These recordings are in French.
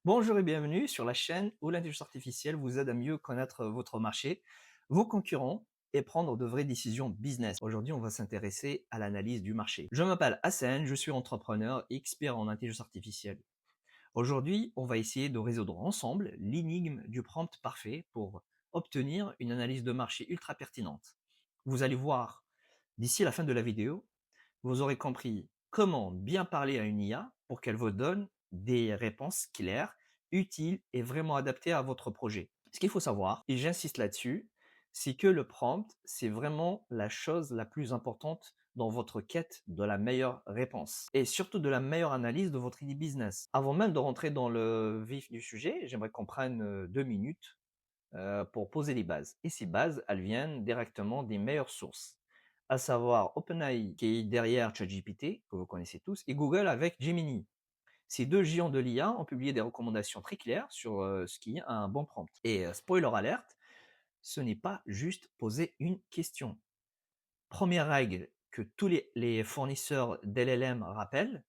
Bonjour et bienvenue sur la chaîne où l'intelligence artificielle vous aide à mieux connaître votre marché, vos concurrents et prendre de vraies décisions business. Aujourd'hui, on va s'intéresser à l'analyse du marché. Je m'appelle Hassan, je suis entrepreneur et expert en intelligence artificielle. Aujourd'hui, on va essayer de résoudre ensemble l'énigme du prompt parfait pour obtenir une analyse de marché ultra pertinente. Vous allez voir d'ici la fin de la vidéo, vous aurez compris comment bien parler à une IA pour qu'elle vous donne des réponses claires, utiles et vraiment adaptées à votre projet. Ce qu'il faut savoir, et j'insiste là-dessus, c'est que le prompt, c'est vraiment la chose la plus importante dans votre quête de la meilleure réponse et surtout de la meilleure analyse de votre idée business. Avant même de rentrer dans le vif du sujet, j'aimerais qu'on prenne 2 minutes pour poser les bases. Et ces bases, elles viennent directement des meilleures sources, à savoir OpenAI qui est derrière ChatGPT, que vous connaissez tous, et Google avec Gemini. Ces deux géants de l'IA ont publié des recommandations très claires sur ce qui est un bon prompt. Et spoiler alerte, ce n'est pas juste poser une question. Première règle que tous les fournisseurs d'LLM rappellent,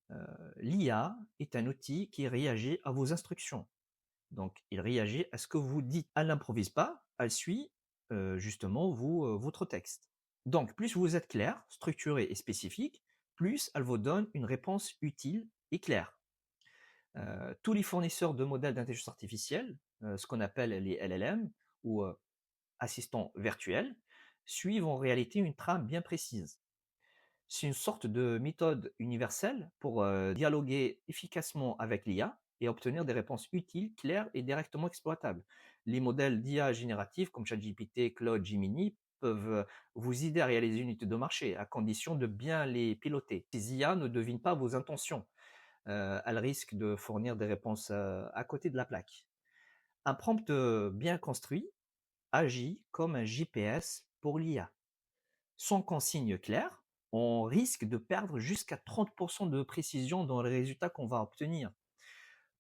l'IA est un outil qui réagit à vos instructions. Donc, il réagit à ce que vous dites. Elle n'improvise pas, elle suit justement votre texte. Donc, plus vous êtes clair, structuré et spécifique, plus elle vous donne une réponse utile et claire. Tous les fournisseurs de modèles d'intelligence artificielle, ce qu'on appelle les LLM ou assistants virtuels, suivent en réalité une trame bien précise. C'est une sorte de méthode universelle pour dialoguer efficacement avec l'IA et obtenir des réponses utiles, claires et directement exploitables. Les modèles d'IA génératifs comme ChatGPT, Claude, Gemini peuvent vous aider à réaliser une étude de marché à condition de bien les piloter. Ces IA ne devinent pas vos intentions. Elles risquent de fournir des réponses à côté de la plaque. Un prompt bien construit agit comme un GPS pour l'IA. Sans consigne claire, on risque de perdre jusqu'à 30% de précision dans les résultats qu'on va obtenir.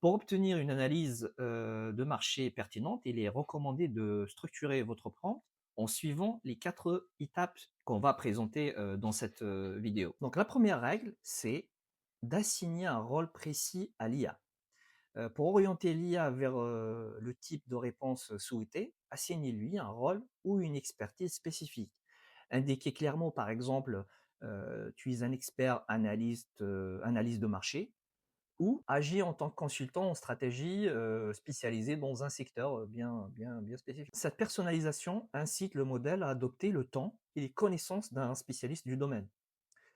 Pour obtenir une analyse de marché pertinente, il est recommandé de structurer votre prompt en suivant les 4 étapes qu'on va présenter dans cette vidéo. Donc la première règle, c'est d'assigner un rôle précis à l'IA. Pour orienter l'IA vers le type de réponse souhaitée, assignez-lui un rôle ou une expertise spécifique. Indiquez clairement, par exemple, tu es un expert analyste, analyse de marché, ou agis en tant que consultant en stratégie spécialisé dans un secteur bien spécifique. Cette personnalisation incite le modèle à adopter le temps et les connaissances d'un spécialiste du domaine.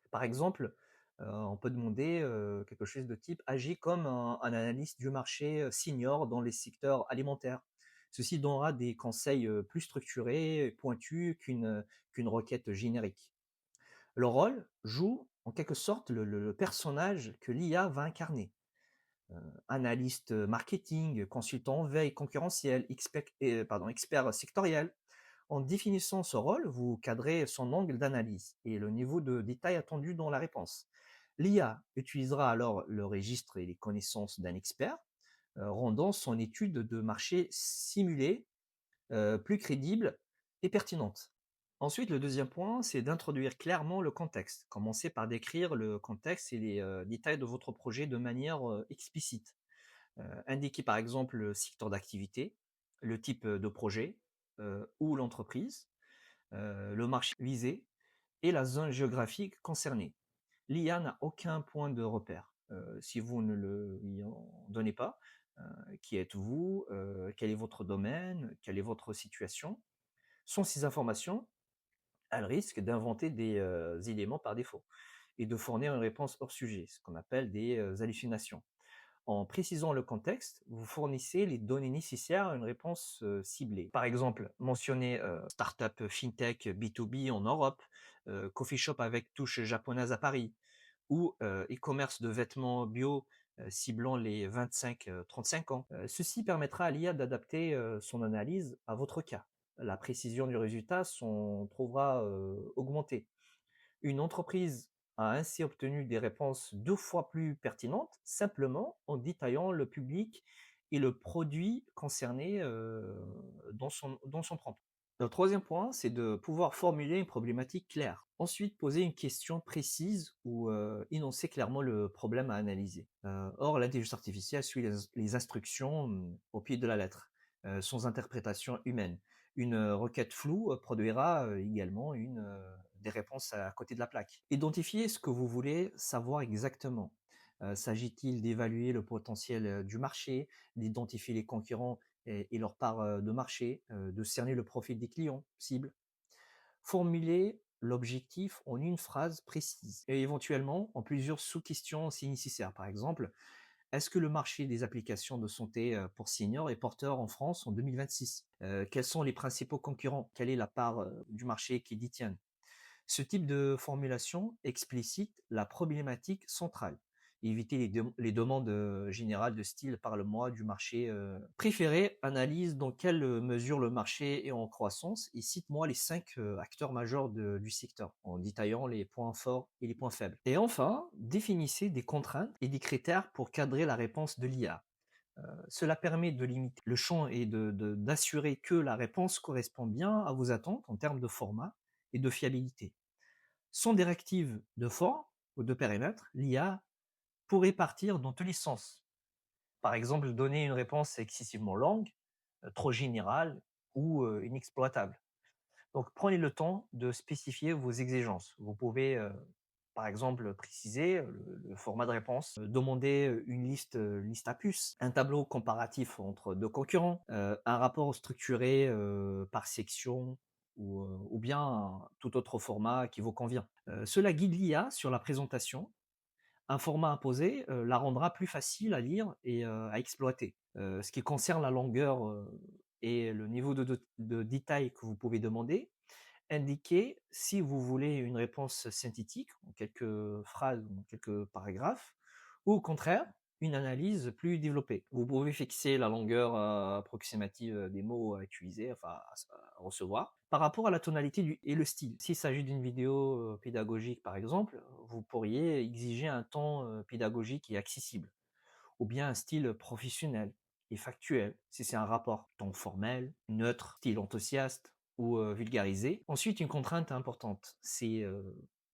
Par exemple, on peut demander quelque chose de type agis comme un analyste du marché senior dans les secteurs alimentaires. Ceci donnera des conseils plus structurés et pointus qu'une requête générique. Le rôle joue en quelque sorte le personnage que l'IA va incarner. Analyste marketing, consultant en veille concurrentielle, expert sectoriel. En définissant ce rôle, vous cadrez son angle d'analyse et le niveau de détail attendu dans la réponse. L'IA utilisera alors le registre et les connaissances d'un expert, rendant son étude de marché simulée plus crédible et pertinente. Ensuite, le deuxième point, c'est d'introduire clairement le contexte. Commencez par décrire le contexte et les détails de votre projet de manière explicite. Indiquez par exemple le secteur d'activité, le type de projet ou l'entreprise, le marché visé et la zone géographique concernée. L'IA n'a aucun point de repère. Si vous ne lui en donnez pas, qui êtes-vous, quel est votre domaine, quelle est votre situation, sans ces informations, elle risque d'inventer des éléments par défaut et de fournir une réponse hors sujet, ce qu'on appelle des hallucinations. En précisant le contexte, vous fournissez les données nécessaires à une réponse ciblée. Par exemple, mentionnez startup fintech B2B en Europe, coffee shop avec touche japonaise à Paris, ou e-commerce de vêtements bio ciblant les 25-35 ans. Ceci permettra à l'IA d'adapter son analyse à votre cas. La précision du résultat s'en trouvera augmentée. Une entreprise a ainsi obtenu des réponses 2 fois plus pertinentes, simplement en détaillant le public et le produit concerné dans son prompt. Le troisième point, c'est de pouvoir formuler une problématique claire. Ensuite, poser une question précise ou énoncer clairement le problème à analyser. Or, l'intelligence artificielle suit les instructions au pied de la lettre, sans interprétation humaine. Une requête floue produira également des réponses à côté de la plaque. Identifiez ce que vous voulez savoir exactement. S'agit-il d'évaluer le potentiel du marché, d'identifier les concurrents et leur part de marché, de cerner le profil des clients cibles, formuler l'objectif en une phrase précise et éventuellement en plusieurs sous-questions si nécessaire. Par exemple, est-ce que le marché des applications de santé pour seniors est porteur en France en 2026? Quels sont les principaux concurrents? Quelle est la part du marché qu'ils détiennent? Ce type de formulation explicite la problématique centrale. Éviter les demandes générales de style parle-moi du marché. Préférez analyse dans quelle mesure le marché est en croissance et cite-moi les 5 acteurs majeurs du secteur en détaillant les points forts et les points faibles. Et enfin, définissez des contraintes et des critères pour cadrer la réponse de l'IA. Cela permet de limiter le champ et d'assurer que la réponse correspond bien à vos attentes en termes de format et de fiabilité. Sans directive de forme ou de périmètre, l'IA pourrait partir dans tous les sens. Par exemple, donner une réponse excessivement longue, trop générale ou inexploitable. Donc, prenez le temps de spécifier vos exigences. Vous pouvez, par exemple, préciser le format de réponse, demander liste à puces, un tableau comparatif entre deux concurrents, un rapport structuré par section ou bien tout autre format qui vous convient. Cela guide l'IA sur la présentation. Un format imposé la rendra plus facile à lire et à exploiter. Ce qui concerne la longueur et le niveau de détail que vous pouvez demander, indiquez si vous voulez une réponse synthétique, en quelques phrases ou en quelques paragraphes, ou au contraire, une analyse plus développée. Vous pouvez fixer la longueur approximative des mots à utiliser, enfin à recevoir, par rapport à la tonalité et le style. S'il s'agit d'une vidéo pédagogique, par exemple, vous pourriez exiger un ton pédagogique et accessible ou bien un style professionnel et factuel, si c'est un rapport, ton formel, neutre, style enthousiaste ou vulgarisé. Ensuite, une contrainte importante, c'est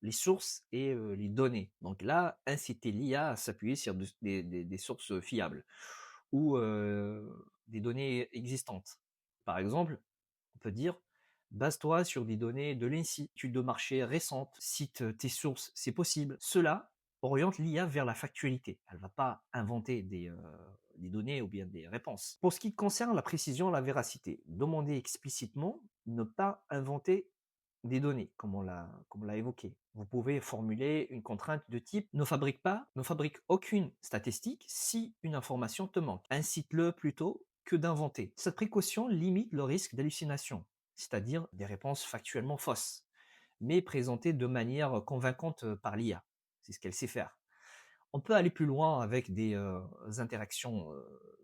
les sources et les données. Donc là, inciter l'IA à s'appuyer sur des sources fiables ou des données existantes. Par exemple, on peut dire base-toi sur des données de l'INSEE, études de marché récentes, cite tes sources, c'est possible. Cela oriente l'IA vers la factualité. Elle ne va pas inventer des données ou bien des réponses. Pour ce qui concerne la précision, la véracité, demandez explicitement ne pas inventer des données, comme on l'a évoqué. Vous pouvez formuler une contrainte de type ne fabrique aucune statistique si une information te manque. Incite-le plutôt que d'inventer. Cette précaution limite le risque d'hallucination, c'est-à-dire des réponses factuellement fausses, mais présentées de manière convaincante par l'IA. C'est ce qu'elle sait faire. On peut aller plus loin avec des interactions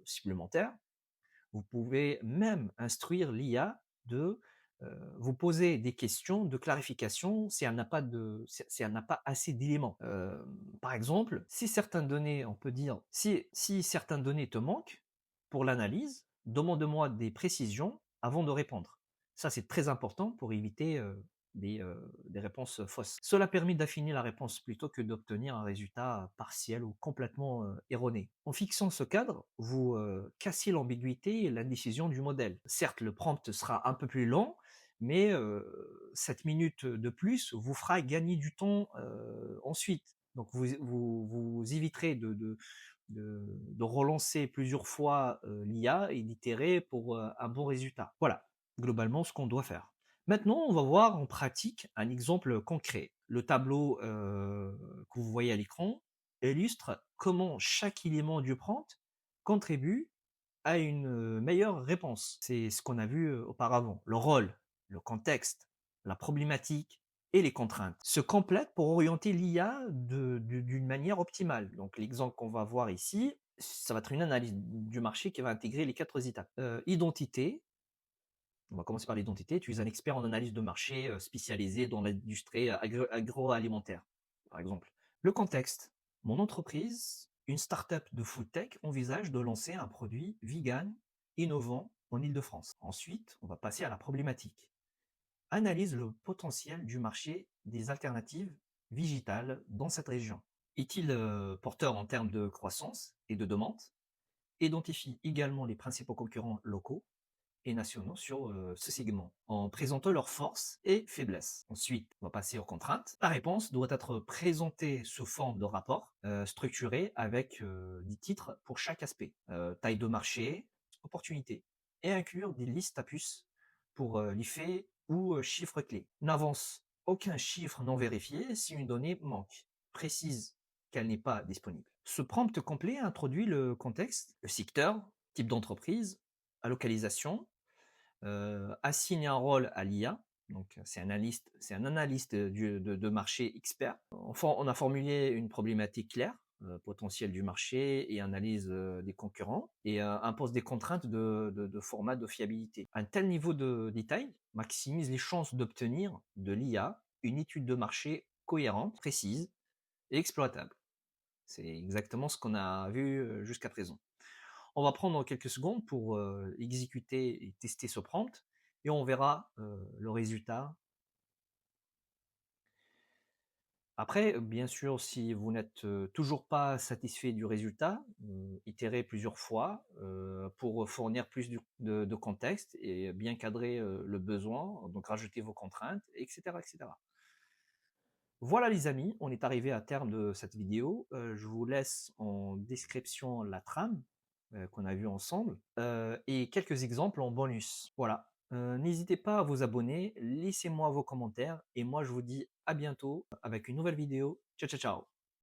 supplémentaires. Vous pouvez même instruire l'IA de vous poser des questions de clarification si elle n'a pas, si elle n'a pas assez d'éléments. Par exemple, si certaines données, on peut dire, si certaines données te manquent pour l'analyse, demande-moi des précisions avant de répondre. Ça, c'est très important pour éviter des réponses fausses. Cela permet d'affiner la réponse plutôt que d'obtenir un résultat partiel ou complètement erroné. En fixant ce cadre, vous cassez l'ambiguïté et l'indécision du modèle. Certes, le prompt sera un peu plus long, mais 7 minutes de plus vous fera gagner du temps ensuite. Donc vous éviterez de relancer plusieurs fois l'IA et d'itérer pour un bon résultat. Voilà, globalement ce qu'on doit faire. Maintenant, on va voir en pratique un exemple concret. Le tableau que vous voyez à l'écran illustre comment chaque élément du prompt contribue à une meilleure réponse. C'est ce qu'on a vu auparavant. Le rôle, le contexte, la problématique et les contraintes se complètent pour orienter l'IA d'une manière optimale. Donc l'exemple qu'on va voir ici, ça va être une analyse du marché qui va intégrer les 4 étapes. Identité, on va commencer par l'identité. Tu es un expert en analyse de marché spécialisé dans l'industrie agroalimentaire, par exemple. Le contexte. Mon entreprise, une start-up de food tech, envisage de lancer un produit vegan, innovant en Île-de-France. Ensuite, on va passer à la problématique. Analyse le potentiel du marché des alternatives digitales dans cette région. Est-il porteur en termes de croissance et de demande? Identifie également les principaux concurrents locaux et nationaux sur ce segment, en présentant leurs forces et faiblesses. Ensuite, on va passer aux contraintes. La réponse doit être présentée sous forme de rapport structuré avec des titres pour chaque aspect, taille de marché, opportunité, et inclure des listes à puces pour les faits ou chiffres clés. N'avance aucun chiffre non vérifié si une donnée manque. Précise qu'elle n'est pas disponible. Ce prompt complet introduit le contexte, le secteur, type d'entreprise, la localisation, assigne un rôle à l'IA, donc c'est un analyste de marché expert. Enfin, on a formulé une problématique claire, potentiel du marché et analyse des concurrents, et impose des contraintes de format de fiabilité. Un tel niveau de détail maximise les chances d'obtenir de l'IA une étude de marché cohérente, précise et exploitable. C'est exactement ce qu'on a vu jusqu'à présent. On va prendre quelques secondes pour exécuter et tester ce prompt et on verra le résultat. Après, bien sûr, si vous n'êtes toujours pas satisfait du résultat, itérez plusieurs fois pour fournir plus de contexte et bien cadrer le besoin, donc rajouter vos contraintes, etc., etc. Voilà les amis, on est arrivé à terme de cette vidéo. Je vous laisse en description la trame qu'on a vue ensemble et quelques exemples en bonus. Voilà. N'hésitez pas à vous abonner, laissez-moi vos commentaires et moi je vous dis à bientôt avec une nouvelle vidéo. Ciao ciao ciao.